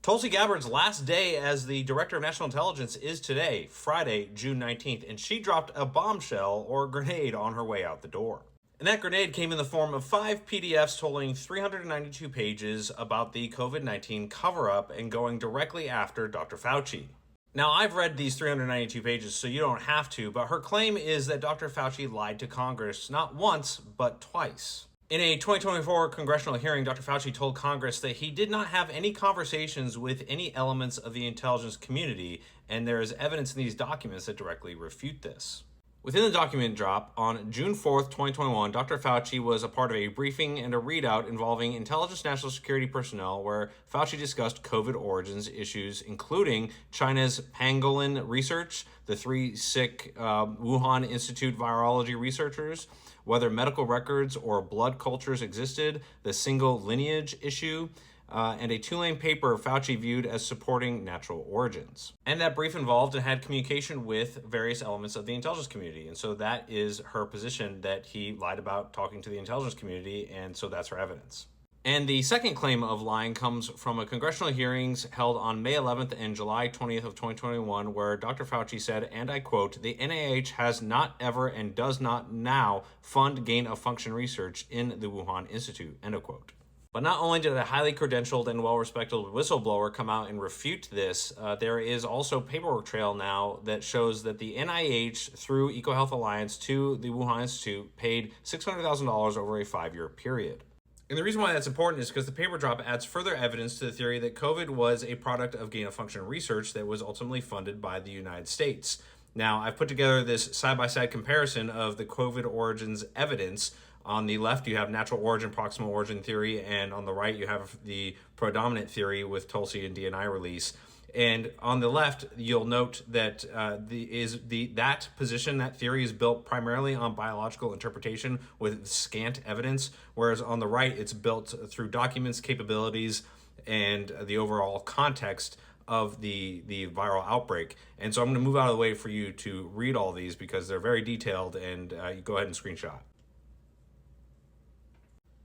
Tulsi Gabbard's last day as the Director of National Intelligence is today, Friday, June 19th, and she dropped a bombshell or grenade on her way out the door. And that grenade came in the form of 5 PDFs totaling 392 pages about the COVID-19 cover-up and going directly after Dr. Fauci. Now, I've read these 392 pages, so you don't have to, but her claim is that Dr. Fauci lied to Congress not once, but twice. In a 2024 congressional hearing, Dr. Fauci told Congress that he did not have any conversations with any elements of the intelligence community, and there is evidence in these documents that directly refute this. Within the document drop, on June 4th, 2021, Dr. Fauci was a part of a briefing and a readout involving intelligence national security personnel where Fauci discussed COVID origins issues, including China's pangolin research, the 3 sick Wuhan Institute virology researchers, whether medical records or blood cultures existed, the single lineage issue, and a 2-lane paper Fauci viewed as supporting natural origins. And that brief involved and had communication with various elements of the intelligence community. And so that is her position, that he lied about talking to the intelligence community, and so that's her evidence. And the second claim of lying comes from a congressional hearings held on May 11th and July 20th of 2021, where Dr. Fauci said, and I quote, "The NIH has not ever and does not now fund gain-of-function research in the Wuhan Institute," end of quote. But not only did a highly credentialed and well-respected whistleblower come out and refute this, there is also paperwork trail now that shows that the NIH, through EcoHealth Alliance to the Wuhan Institute, paid $600,000 over a 5-year period. And the reason why that's important is because the paper drop adds further evidence to the theory that COVID was a product of gain-of-function research that was ultimately funded by the United States. Now, I've put together this side-by-side comparison of the COVID origins evidence. On the left, you have natural origin, proximal origin theory, and on the right, you have the predominant theory with Tulsi and DNI release. And on the left, you'll note that that position, that theory, is built primarily on biological interpretation with scant evidence, whereas on the right, it's built through documents, capabilities, and the overall context of the viral outbreak. And so I'm going to move out of the way for you to read all these because they're very detailed, and you go ahead and screenshot.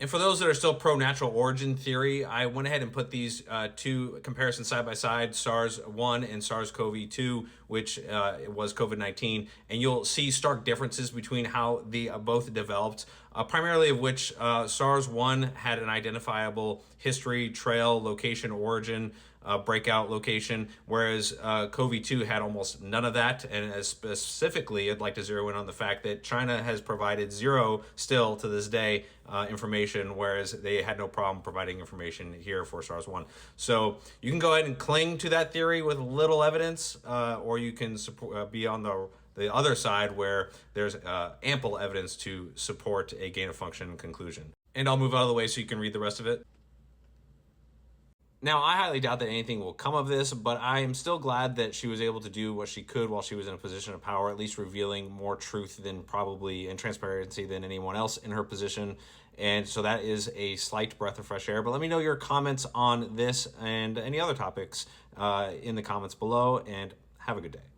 And for those that are still pro-natural origin theory, I went ahead and put these 2 comparisons side by side, SARS-1 and SARS-CoV-2, which was COVID-19. And you'll see stark differences between how the both developed, primarily of which SARS-1 had an identifiable history, trail, location, origin, breakout location, whereas CoV-2 had almost none of that. And specifically, I'd like to zero in on the fact that China has provided zero still to this day information, whereas they had no problem providing information here for SARS-1. So you can go ahead and cling to that theory with little evidence, or you can be on the other side where there's ample evidence to support a gain-of-function conclusion. And I'll move out of the way so you can read the rest of it. Now, I highly doubt that anything will come of this, but I am still glad that she was able to do what she could while she was in a position of power, at least revealing more truth than probably and transparency than anyone else in her position. And so that is a slight breath of fresh air. But let me know your comments on this and any other topics in the comments below, and have a good day.